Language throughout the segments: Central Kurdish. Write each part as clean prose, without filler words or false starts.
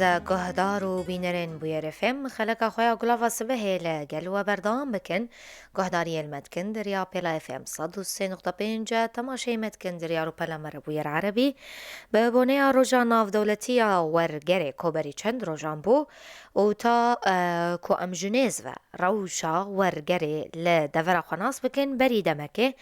از گهدار و بینرین بویرفم خلق خویا گلاوا سبه لگل و بردام بکن گهداری المدکن دریا پیلا افم صد و سه نقطه پینجا تماشای مدکن دریا رو پلا مر بویر عربی به بونه روژا ناف دولتی ورگره کوبری چند روژان بو و تا کو ام جنیز و روشا ورگره لدور خناس بکن بری دمکه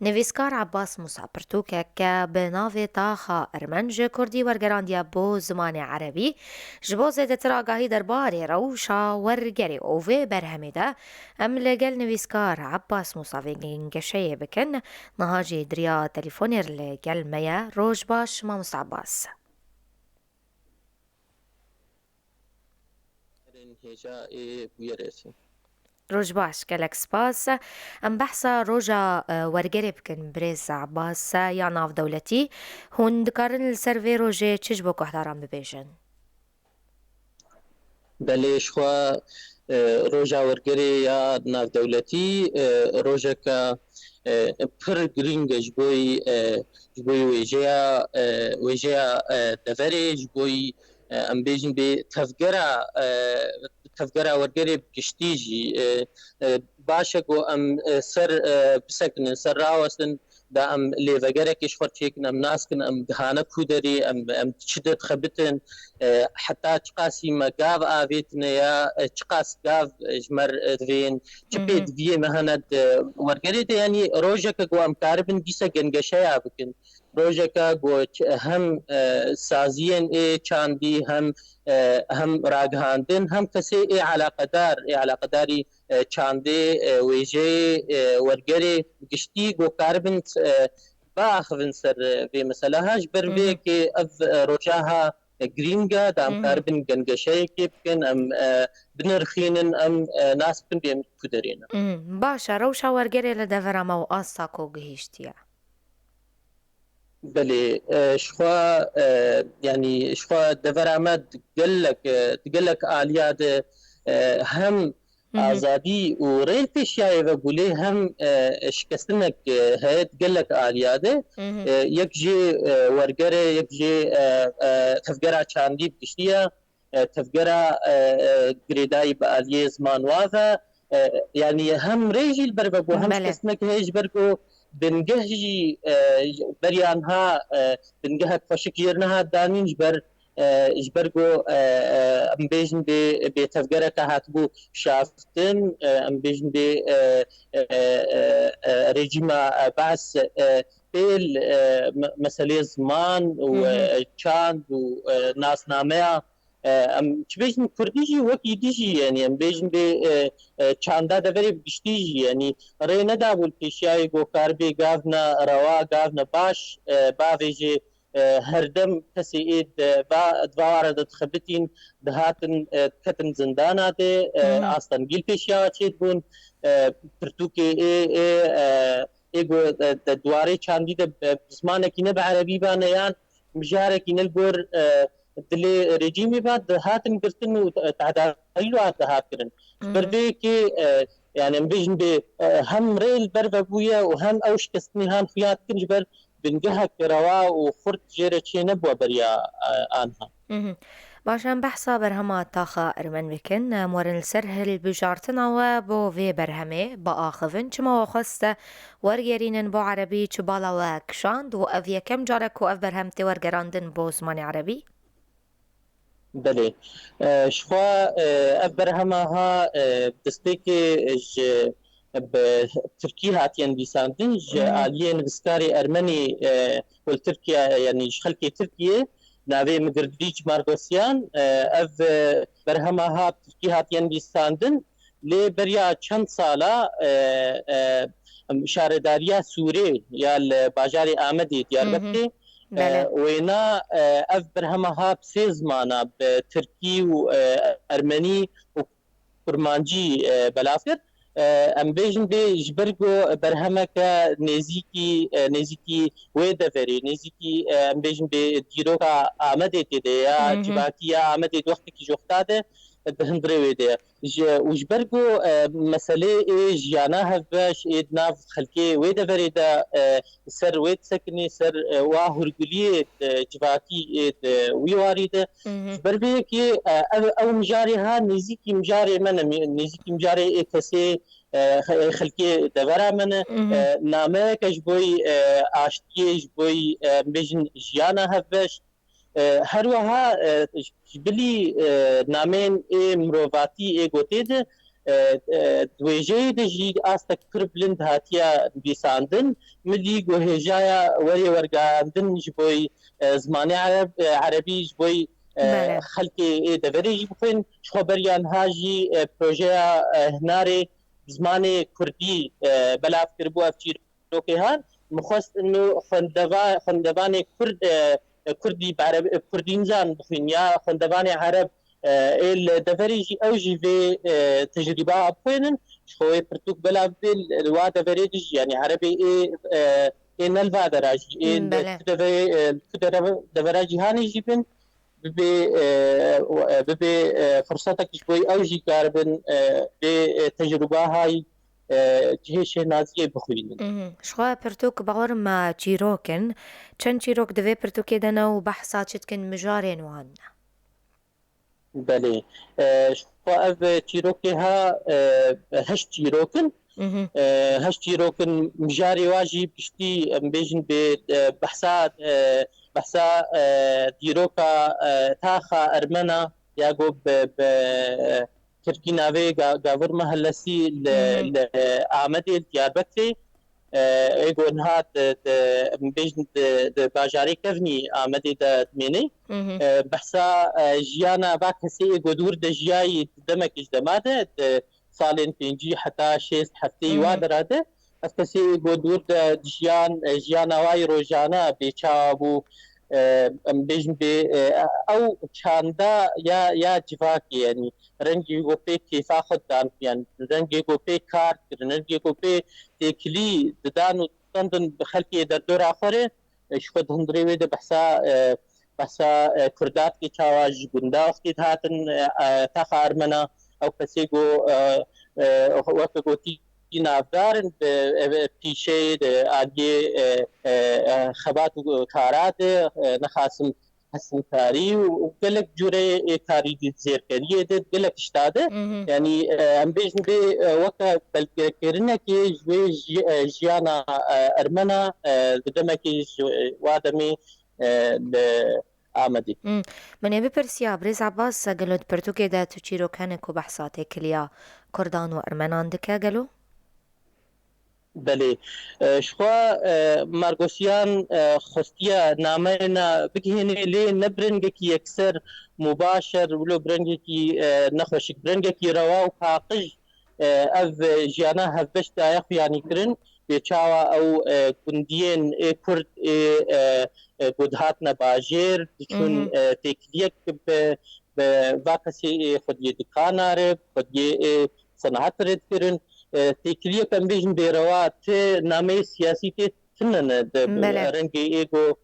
نویسکار عباس موسى پرتوکه که به ناو تاخا ارمنج کردی ورگراندیا بو زمان عربی جبو زیده تر آگاهی درباره روشا ورگری اوه برهمی ده ام لگل نویسکار عباس موسى وینگشه بکن نهاجی دریا تلیفونیر لگل میا روش باش ما موسى عباس روج باش گلک سپاس ام بحثا روجا ورگری بکن بریز عباس یا ناف دولتی هون دکارن السروی روجه چش بو کهداران ببیجن بلش خوا روجا ورگری یا ناف دولتی روجا که پر گرینگ جبوی ویجیا دفری جبوی ام بیجن به تفجرة ورقري بكشتيجي باشا جو ام سر بسكن سر راوسن دا ام ليفجرك يشفر تشيكن ام ناسكن ام دهانا كودري ام تشدت خبتن حتى تقاسي ما قاف آفيتنا يا تقاس قاف جمر دوين تبيد فيه مهند ورقري يعني روجك جو ام كاربن بيسا جنجشايا بكن روجك جو هم سازين چاندي هم راگهاندن هم کسی علاقه داری چانده ویژه ورگری گشتی گو کاربن باخذن سر في مثلا هاج بربي كي اف روجاها جرينجا دام كاربن جنجشي كيف كان ام بنرخينن ام ناس بن بيم كدرين باشا روشا ورگری لدفرا مو آساكو گهشتيا بلي شخوا يعني شخوا دفرامد تقلك آليات هم آزادی و ریل پیشیای و گوله هم شکستنک هایت گلک آلیاده یک جی ورگره یک جی تفگره چاندی بکشتیه تفگره گریدای با آلیه زمان وازه يعني هم ريجي البربق وهم شكسنك هيج برقو بنجهجي بريانها بنجهك فشكيرنها دانين جبر جبرگو ام بیجن به تفگره که هاتبو شافتن ام بیجن به رژیم بعث بیل مسئله زمان و چاند و ناسنامه ام چبیجن کردیجی وکی دیجی یعنی ام بیجن به چانده دوری بگشتیجی یعنی ری ندابول پیشیای گو کاربی گاونا روا گاونا باش باویجی هردم کسی اید با دواره دخبتین دهاتن کتن زندانه ده آستانگیل پیشیا چید بون پرتوکی ایگو دواره چاندی ده بزمانه کی نب عربی بانه یان مجاره کی نلگور دلی رژیمی بعد دهاتن گرتن و تعدایلو آت دهات کرن برده که يعني مبيجن به هم ريل بربوية وهم أوش كستني هم خيات كنجبر بنجهك روا وخرد جيرة شي نبوة بريا آنها باشن بحثا برهما تاخا ارمن بكن مورن السرهل بجارتنا و بو في برهمه با آخفن چما وخست ورگرینن بو عربي چبالا و کشاند و اویا کم جارك و اف برهمتي ورگراندن بو زمان عربي بله شخوا اف برهما ها دستيكي بتركي هاتين بيساندن آلية نفسكاري أرمني والتركيا يعني خلقي تركيا ناوي مقرديج مارغوسيان اف برهمها تركي هاتين بيساندن لبريا چند سالا شارداريا سوري يا الباجاري آمدي دياربكي وينا اف برهمها بسي زمانا بتركي وأرمني وكرمانجي بلافر ام بیجن به جبرگو برهمک نزیکی ویدفری نزیکی ام بیجن به دیروکا آمده تیده یا جباکی آمده وقتی که جوختاده هندري ويدي وجبرجو مسألة جيانا هفاش ناف خلكي ويدا فريدا سر ويد سكني سر واهرجلية جواكي ويواريدا جبربيكي أو مجاريها نزيكي مجاري من نزيكي مجاري كسي خلكي دورا من نامه كجبوي آشتيه جبوي بيجن جيانا هفاش هروها جبلي نامين مروفاتي گوتید دویجه دجی آستک کربلند هاتیا بیساندن ملی گوهجایا وری ورگاندن جبوی زمان عربی جبوی خلقی دوری جبخن خبریان هاجی پروژه هناری زمان کردی بلاف کربو افچیر روکهان مخواست انه خندوان کرد كردي بعرب كردين زان بخوينيا خندباني عرب الدفريجي اوجي في تجربه بخوينن شوي برتوك بلا بال الوا دفريجي يعني عربي ايه نلفا دراجي ايه دفراجي هاني جيبن ببي فرصتك شوي اوجي كاربن بتجربه هاي جهش نازیه بخوینن. شخوا پرتوک باور ما چیروکن چند چیروک دوی پرتوکی دنا و بحثا چتکن مجارین وان. بله شخوا اف چیروکی ها هشت چیروکن هشت چیروکن مجاری واجی پشتی بیجن به بحثا دیروکا تاخا ارمنا یا گو تركي نافي قابر مهلسي لعمدي دياربكري ايقو انها بيجن باجاري كفني عمدي دميني بحثا جيانا باكسي ايقو دور جياي دمك اجدماده صالين بينجي حتى شيست حتى وادراده اسكسي ايقو دور جيانا واي روجانا بيشابو بيجن بي او چاندا یا جواکی يعني رنگی کو په کیفا خود دان يعني رنگی کو په کار رنگی کو په تکلی دانو تندن بخلقي در دور اخره شخد هندري وي د بحثا کردات کی چاواج گندا وقتی هاتن تا ارمنا او پسیگو وقت گوتی نافدارن پیشه آدی خبات و کارات نخاسم حسن کاری و گلک جوره کاری دید زیر کریه دید گلک اشتاده یعنی ام بیشن بی وقت بلکرنه که جوی جیانا ارمنا دمه که وادمی آمدی من يبي برسيا بريز عباس قالوا برتو كده تشيرو كانكو بحثاتي كليا كردان وأرمنان دكا قالوا بله شخوا مارگوسیان خستیا نامه بگهنه لی نبرنگه کی اکثر مباشر ولو برنگه کی نخوشک برنگه کی روا و پاقج او جیانا هفبش دایخ یعنی کرن بیچاوا او گندین کرد گودهات نباجر چون تکلیک به واقعی خودی دکان عرب خودی صنعت رد کرن تکلیه کم بیشن بیروات نامه سیاسی که تنن رنگی ایگو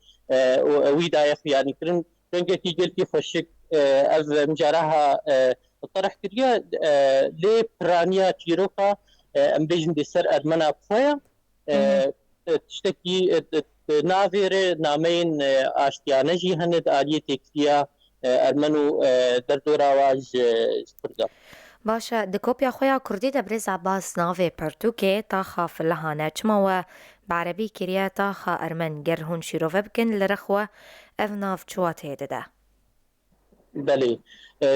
ویدای خیانی کرن رنگی که جلتی خوشک از مجارها طرح کریه لی پرانیا چیروکا ام بیشن دی سر ارمنا بخویا تشتکی ناویره نامین آشتیانه جی هند آلیه تکلیه ارمنو در دور آواز کرده باشا دكوبيا خويا كردي دبريز عباس نافي برتوكي طاخا في اللهانة چماوا بعربي كريا طاخا أرمن جرهون شيروفا بكن لرخوة أفناف چواتي دده بله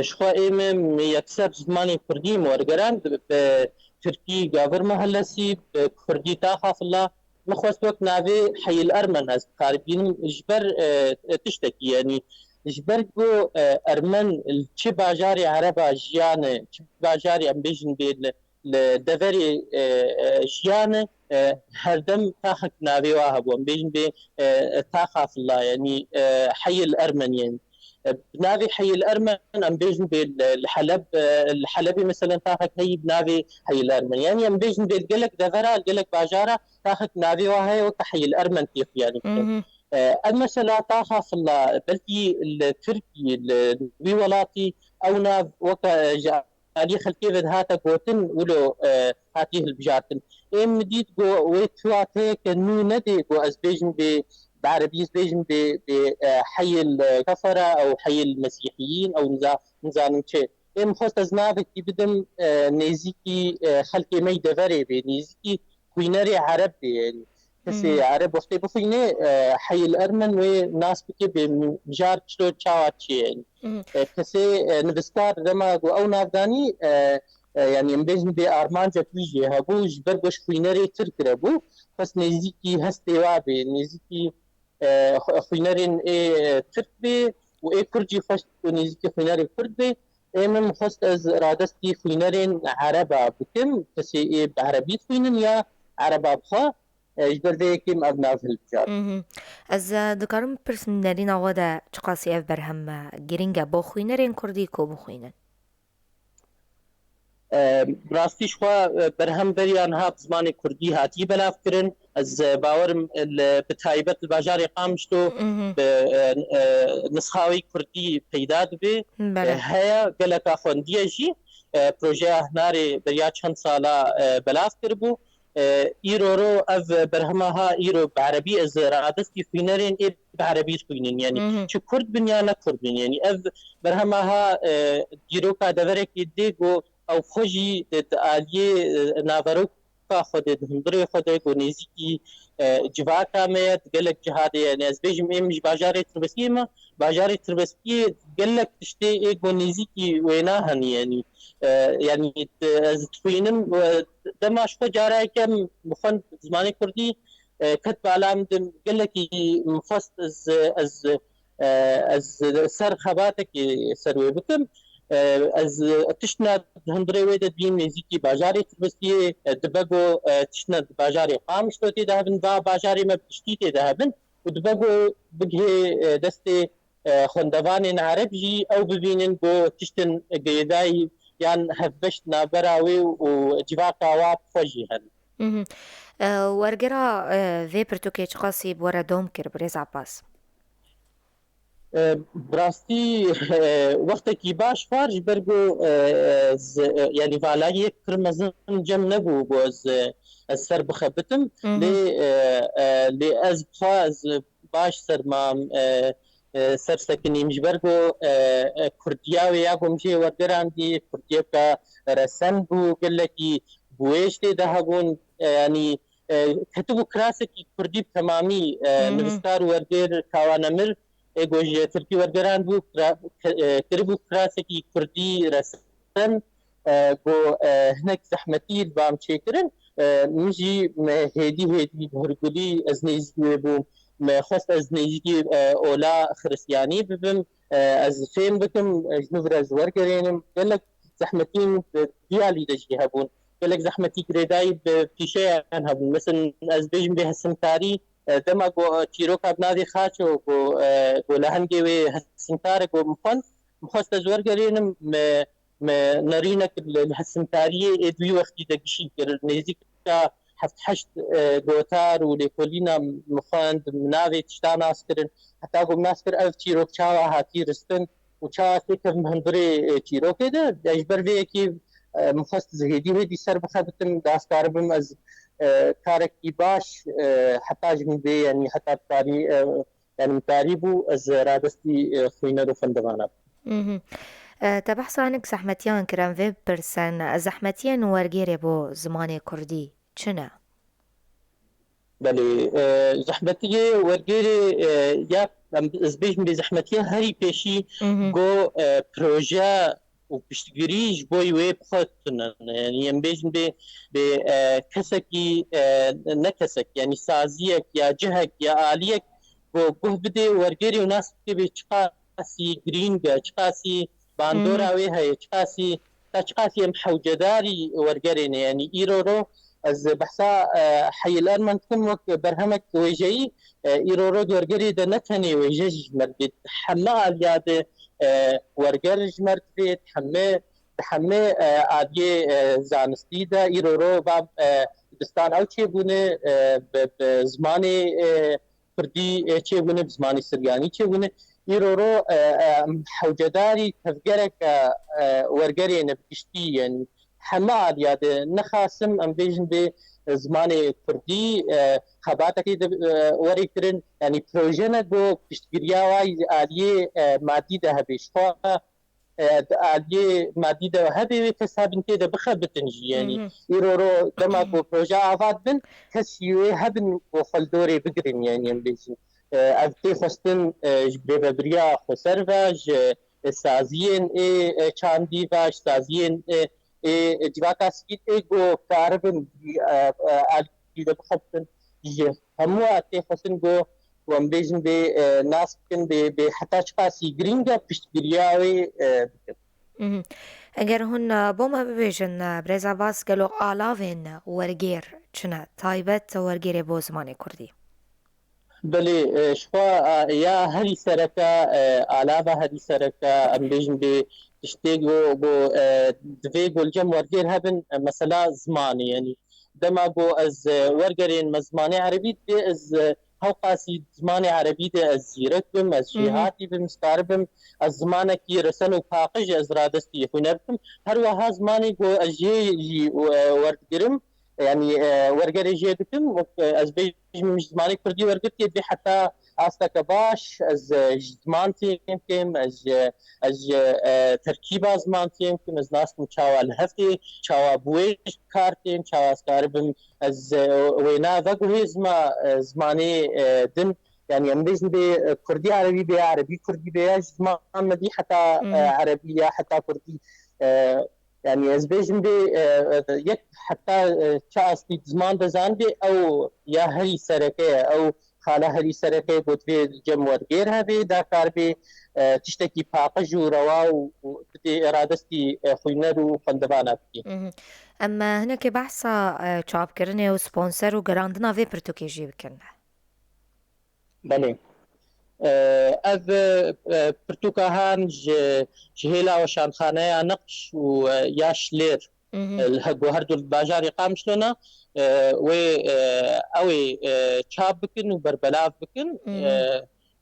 شخوا ايمم يكسر زماني كردي مورگران بتركي قابر محلسي بكردي طاخا في الله مخواست وقت نافي حي الأرمن از قاربين اجبر تشتكي يعني جبرگو ارمن چه باجاری عربا جیانه چه باجاری ام بیجن بید لدوری جیانه هر دم تاخك ناوی واهب ام بیجن بید تاخاف الله يعني حي الارمن يعني بنافي حي الارمن ام بيجن الحلبي مثلا تاخك هي بنافي حي الارمن يعني ام بيجن بيت قلك دفرا قلك باجاره تاخك نافي وهي وكحي الارمن كيف يعني المسألة طاحة في بلكي التركي الولاطي أو ناف وكا جالي خلقي فد هاتا قوتن ولو هاتيه البجاتن إم مديد قو ويتواتي كنو ندي قو أزبيجن بعربي أزبيجن بحي الكفرة أو حي المسيحيين أو نزانم شيء إم خوست أزنافك بدم نيزيكي خلقي ميدة فريبي نيزيكي كويناري عرب يعني كسي عرب وقتی بخوینه حي الأرمن وناس بكي بمجار شلو تشاواتشي يعني كسي نفستار رما أو نافداني يعني مبيجن بأرمانجا بيجي هبوج بربش خوينري ترك ربو بس نزيكي هستي وابي نزيكي خوينرين ترك بي وإيه كرجي خوش ونزيكي خوينري كرد بي من خست از رادستي خوينرين عربا بكم كسي إيه بعربي خوينن يا عربا بخوا جبردەیەکیم ئەبناو هەلبجار ئەز دکارم پرسم نەرینەوەدا چقاسی ئەف بەرهەمە گرنگە بۆ خوێنەرێن کوردی کۆ بخوێنن ڕاستیشخوا بەرهەم بەریان هات زمانی کوردی هاتی بەلافکردن ئەز باوەرم بتایبەت باژاری قامشتۆ نسخاوی کوردی پەیدا دەبێ هەیە گەلەکە خوێندیەژی پرۆژەیە هەنارێ بەریا چەند ساڵە بەلاف کرد بوو إيرورو أف برهمها إيرو بعربي از رادستي خوينرين إيه بعربي خوينين يعني شو كرد بنيانا كردين يعني أف برهمها جيروكا دورك يديكو أو خوجي آلية نافروكا خود هندري خود ونيزيكي جواكا ميت قالك جهادي يعني از بيجم إيه مش باجاري تربسكيما باجاري تربسكي قالك تشتي إيه ونيزيكي ويناهن يعني يعني تخوينم دماش خو جارای کم مخن زمانی کردی كتب علام دم قال لك مفست از سر خباتك سروي بكم از تشنا هندري ويد دين نزيكي باجاري تبستي دبغو تشنا باجاري قامش توتي دهبن با باجاري ما بتشتيتي دهبن ودبغو بجه دستي خندوان عربي او ببينن بو تشتن قيداي يعني هفشت نابراوي وجواكا واب فوجيهن وەرگرا vê pirtûkê çiqasî bi were dom kir bi rêza Abbas براستي وقتكي باش فارج برجو يعني فالاي كرمزن جم نبو بوز السر بخبتم لي از بخاز باش سر مام سر سكني مش برجو كردياوي ياكم جي ورجراندي كرديوكا رسن بو قلكي بويشتي دهبون يعني كتبو كراسكي كردي تمامي نفستار ورجر كوانمر ايجوجي تركي ورجران بو كربو كراسكي كردي رسن بو هناك زحمتي بام شكرن نجي هدي بهرقلي ازنيزي بو ما خواست از نيجي اولا خريستياني ببم از فين بكم جنوبر از ورقرينم قال لك زحمتين ديالي دجي هبون قال لك زحمتي كريداي بتيشي هبون مثلا از بيجم به السنتاري دما جو تيروكا بنادي خاچو جو لهنجي وي السنتار جو مفن خواست از ورقرينم ما نرينك السنتاري دوي وقتي دقشي نيزيكا حشت دوتار وليكولينا مخاند مناوي تشتا ناسكرن حتى قوم ناسكر ألف تيروك شاوا هاتي رستن وشاوا فكر مهندري تيروك ده اجبر في كي مخصص هدي سر بخبتن داستار بم از كاركي باش حتى جن بي يعني حتى تاري يعني متاريبو از رادستي خوينا دو فندوانا تبحث عنك زحمتيان كرام في برسن زحمتيان ورگيري بو زمان كردي چنه؟ بله زحمتیه ورگیری یا ازبیجم به زحمتیه هری پیشی گو پروژه و پشتگیریش بوی وی بخوتنن یعنی ازبیجم به کسکی نکسک یعنی سازیک یا جهک یا آلیک گو بده ورگیری و ناس که به چقاسی گرینگ چقاسی باندوراوی های چقاسی محوجداري ورقرين يعني إيرورو از بحثا حي الأرمن كم وك برهمك ويجي إيرورو ورقري ده نتني ويجي مرد حلا الياد ورقر جمرد بيت حمي عادية زانستي ده إيرورو باب دستان أو شيء بونه بزماني كردي تشيبونه بزماني سرياني تشيبونه يرورو حوجداري تفجرك ورقري نبكشتي يعني حماد ياد نخاسم ام بيجن بي زماني كردي خباتك وريكرن يعني بروجينا بو كشتگirیا واي آليه مادي ده بيشفا آليه مادي ده هبي كسابن كده بخبتنجي يعني يرورو دما بو بروجا آفاد بن كسيوي هبن وخلدوري بقرن يعني بيجن أفتي خستن جبريبا بريا خسرفاج سازين چاندي فاج سازين جواكا سكيت جو كاربن آليه ده بخبتن همو أتي خستن جو وام بيجن بي ناس بكن بي حتى شخصي جرينجا بيشتغلياوي اگر هون بوما ببیجن برزا باس گلو آلاوین ورگیر چنه تایبت ورگیر بو زمان کردی بلي شخوا يا هري سركا آلافا هري سركا ام بيجن بي تشتيجو بو دفي بولجم ورجير هبن مثلا زماني يعني دما بو از ورجرين مزماني عربي دي از هوقاسي زماني عربي دي از زيرك بم از جهاتي بم ستاربم از زمانك رسن وباقج از رادستي يخونركم هر وها زماني بو اجي ورجرم يعني ورقري جيدكم از بيج مش زماني كردي ورقتي بي حتى استك باش از زمان تيمكم از تركيبه زمان تيمكم از ناس مشاوا الهفتي شاوا بويش كارتين شاوا سكاربم از وينا ذاك زما زماني دن يعني ام بيجن بي كردي عربي بي عربي كردي بي زمان مدي حتى عربيه حتى كردي يعني از بيجن بي يك حتى شاسني زمان دزان بي او يا هري سركه او خاله هري سركه قلت في جم ورغير هبي دا كار بي تشتكي باقج وروا وتدي ارادستي خوينر وخندبانا بكي اما هناك بحثا چاپ کرنه و سپانسر و گراندنا وی پرتوکیجی بکنه بله اف برتوكاهان جهيلا وشانخانه نقش وياش لير الهجو هردو الباجاري قامش لنا و اوي تشاب بكن وبربلاف بكن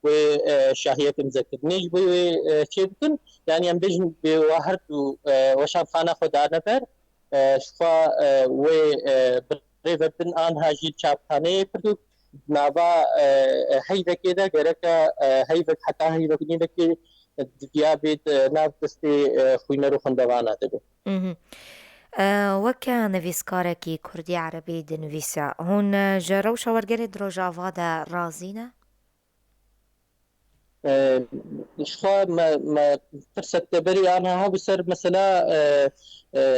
وشاهية مذكرنيش بي بكن يعني ام بيجن بوهردو وشانخانه خدا نفر شفا و بريفر بن آن هاجي تشاب خانه برتوك نابا هيدا كده جركا هيدا حتى هيدا كده كي ديابيت ناف دستي خوينرو خندوانا تبي وكا نفيسكاركي كردي عربي دنفيسا هون جروشا ورقري دروجا فادا رازينا شخوا ما فرصة تبري عنها ها بسر مثلا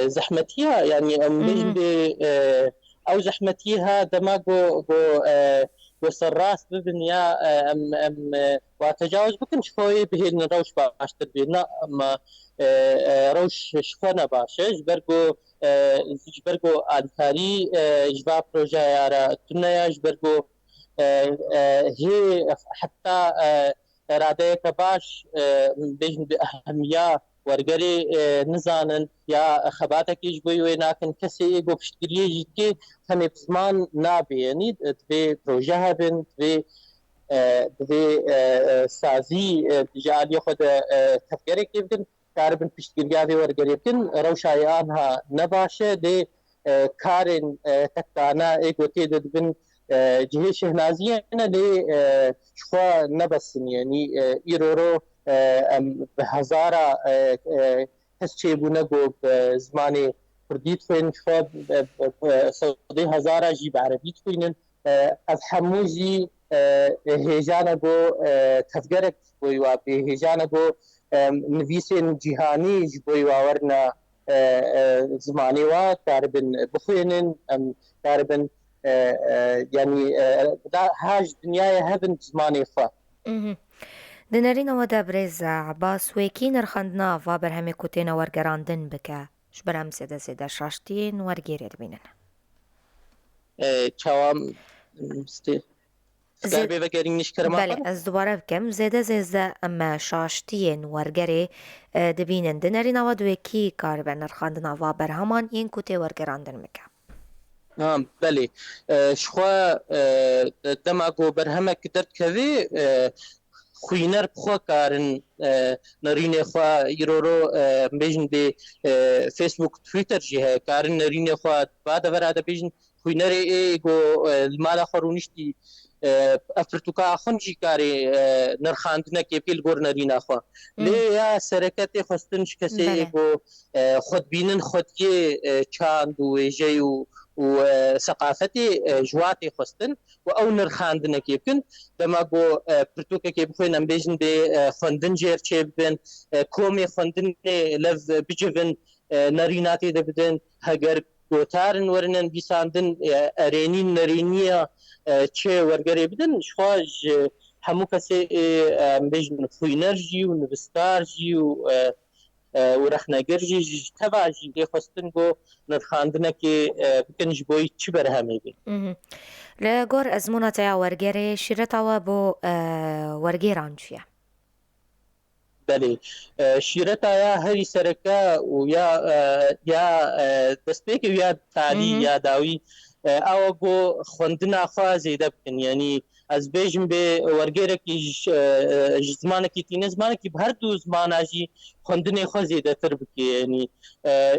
زحمتيها يعني ام بيجن بي او زحمتيها دماغو وسراس ببنيا ام وتجاوز بكن شوي بهن روش باشتر بينا اما روش شفنا باشه جبرگو الکاری جبا پروژه یارا تنیا جبرگو هي حتى اراده كباش بيجن باهميه ورقري نزانن يا خباتك يجبوي ويناكن كسي يجو بشتريه جدي هم بزمان نابي يعني تبي بروجها بن تبي سازي تجال ياخذ تفكير كيف كن كاربن بشتريه في ورقري كن روشايانها نباشه دي كارن تكانا ايجو تيد بن جهه شهنازيه انا دي شخوا نبسن يعني ايرورو بهزارة هسچه بونه گو زمانی کردیت خوین شخوا صدی هزارة جی بعربیت خوینن از حموزی هیجانه گو تفگرک بویوا به هیجانه گو نویسین جهانی جبویوا ورنا زمانی و کاربن بخوینن کاربن يعني هاج دنياي هبن زماني فا دنرین و دبرز عباس ویکی نرخندنا و بر همه کتین ورگراندن بکه شبرم زده شاشتین ورگیرید بینن چوام سكاربي بكرين نشكر ما بله از دوباره بکم زده اما شاشتین ورگری دبینن دنرین و دویکی کار بر نرخندنا و بر همان این کتی ورگراندن بکه بله شخوا دماغو برهمك درد كذي خوينر بخوا كارن نرين خوا يرورو بيجن بي فيسبوك تويتر جهه كارن نرين خوا بعد ورا بيجن خوينر ايغو المال خرونشتي افرتوكا خنجي كاري نرخاندنا كيبيل غور نرين خوا لي يا سركتي خستنش كسي بله ايغو خود بينن خودكي چاند وجيو وثقافتي جواتي خستن او نرخاندنا كيبكن دما بو پرتوکه که بخوین ام بیجن به خواندن جیر چه ببین کومی خواندن لف بجبن نریناتی ده بدن هگر گوتارن ورنن بیساندن ارینین نرینیا چه ورگری بدن شواج همو کسی ام بیجن خوینر جی و نوستار جی و ورخنگر جی تبع جی ده خواستن گو نرخاندنه که بکنج بوی چی برهمه بین لگور ازمونت یا ورگری شیرتاوا بو ورگیران چیه؟ بله شیرتا یا هری سرکا و یا دستپیک یا تالی یا داوی او بو خوندنا خوا زیده بکن یعنی از بیجم به ورگیره که زمانه که تینه زمانه که هر دو زمانه جی خوندنه خوا زیده تر بکی یعنی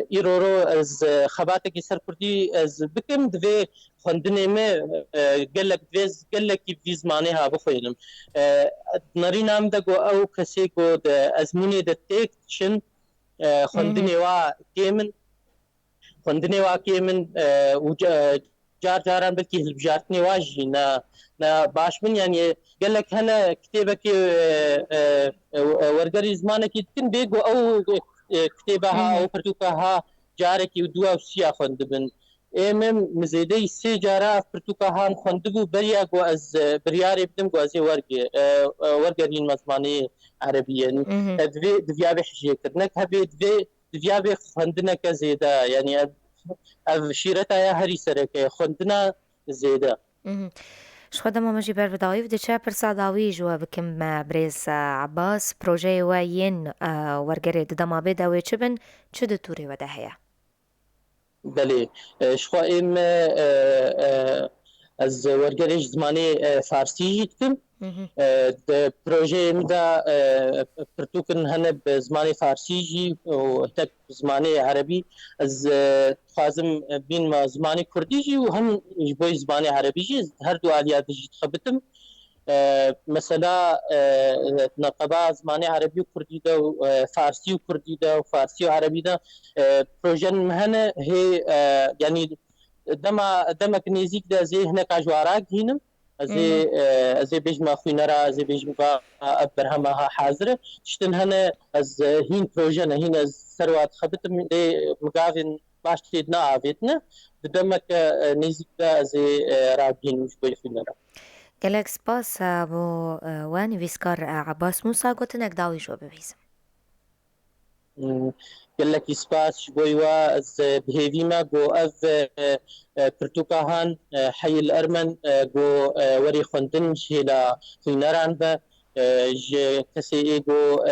ایرورو از خباته که سر کردی از بکم دوی خوندنه می گلک وی زمانه ها بخوینم ناری نام دا گو او کسی گو دا ازمونه دا تیک چن خوندنه وا کیمن جار جاران بلکی هلبجارتنی واجی نا باش من يعني قال لك هنا كتابك ورقري زمانك يمكن بيجو او كتابها او فرتوكها جارك ودوا وسيا خندبن امم مزيدي سي جارا فرتوكها خندبو بريا جو از برياري بدم جو از ورقري مزماني عربيا دفيا بحجي كرنك هبي دفيا بخندنا كزيدا يعني شيرتا يا هري سرك خندنا زيدا شخدا ما مجي برداوي بدي شابر صاداوي جوا بكم بريز عباس بروجي وين ورقري دما بيدا ويشبن شد توري ودهيا بله شخوا ام از ورقري زماني فارسي جيتكم د پروژه مدا پرتوکن هنه به زمان فارسی جی و تک زمان عربی از خوازم بین ما زمان کردی جی و هم بوی زمان عربی جی هر دو آلیات جی تخبتم مثلا نقبا زمان عربی و کردی دا و فارسی و کردی دا و فارسی و عربی دا پروژه مهنه هی یعنی دما کنیزیک دا زی هنه کاجوارا گینم از بیشتر خوینرا از بیشتر برهمها حاضر شتن هنه از هین پروژه نه هین از ثروت خبرتم مقاوم باشید نه آویدنه بدمک نزدیک از راگین مش بی خوینرا. گلکس باس بو وانی ویسکار عباس موسا گوتنک داوی جو ببیزم. قال لك سباس بويوا از بهيفيما جو اف برتوكاهان حي الارمن جو وري خندن شيلا فينران با كسي جو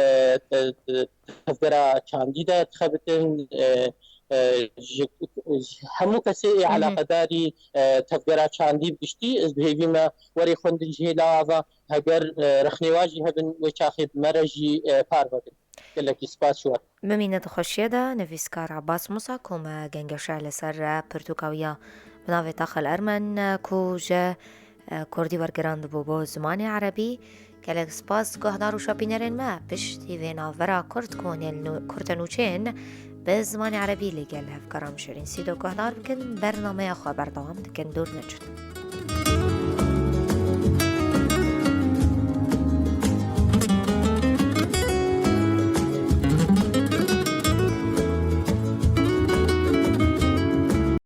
تفكرا چانديدا تخبتن همو کسی علاقه داری تفکر چاندی بشتی از بهیما وری خوندن شیلا و هگر رخنیواجی هبن و چاخید مرجی پار بدن گلکی سپاس شوار بمینه خوشیه ده نویسکار عباس موسا کوم گنگشه لسر پرتوکاویا بناوی تاخل ارمن کو جه کردی ورگراند بو زمان عربی گلک سپاس گهدار و شاپینرین ما بشتی وینا ورا کرد کردنوچین به زمان عربی لگل هفکرام شرین سیدو گهدار بکن برنامه خبر دوام دکن دور نجد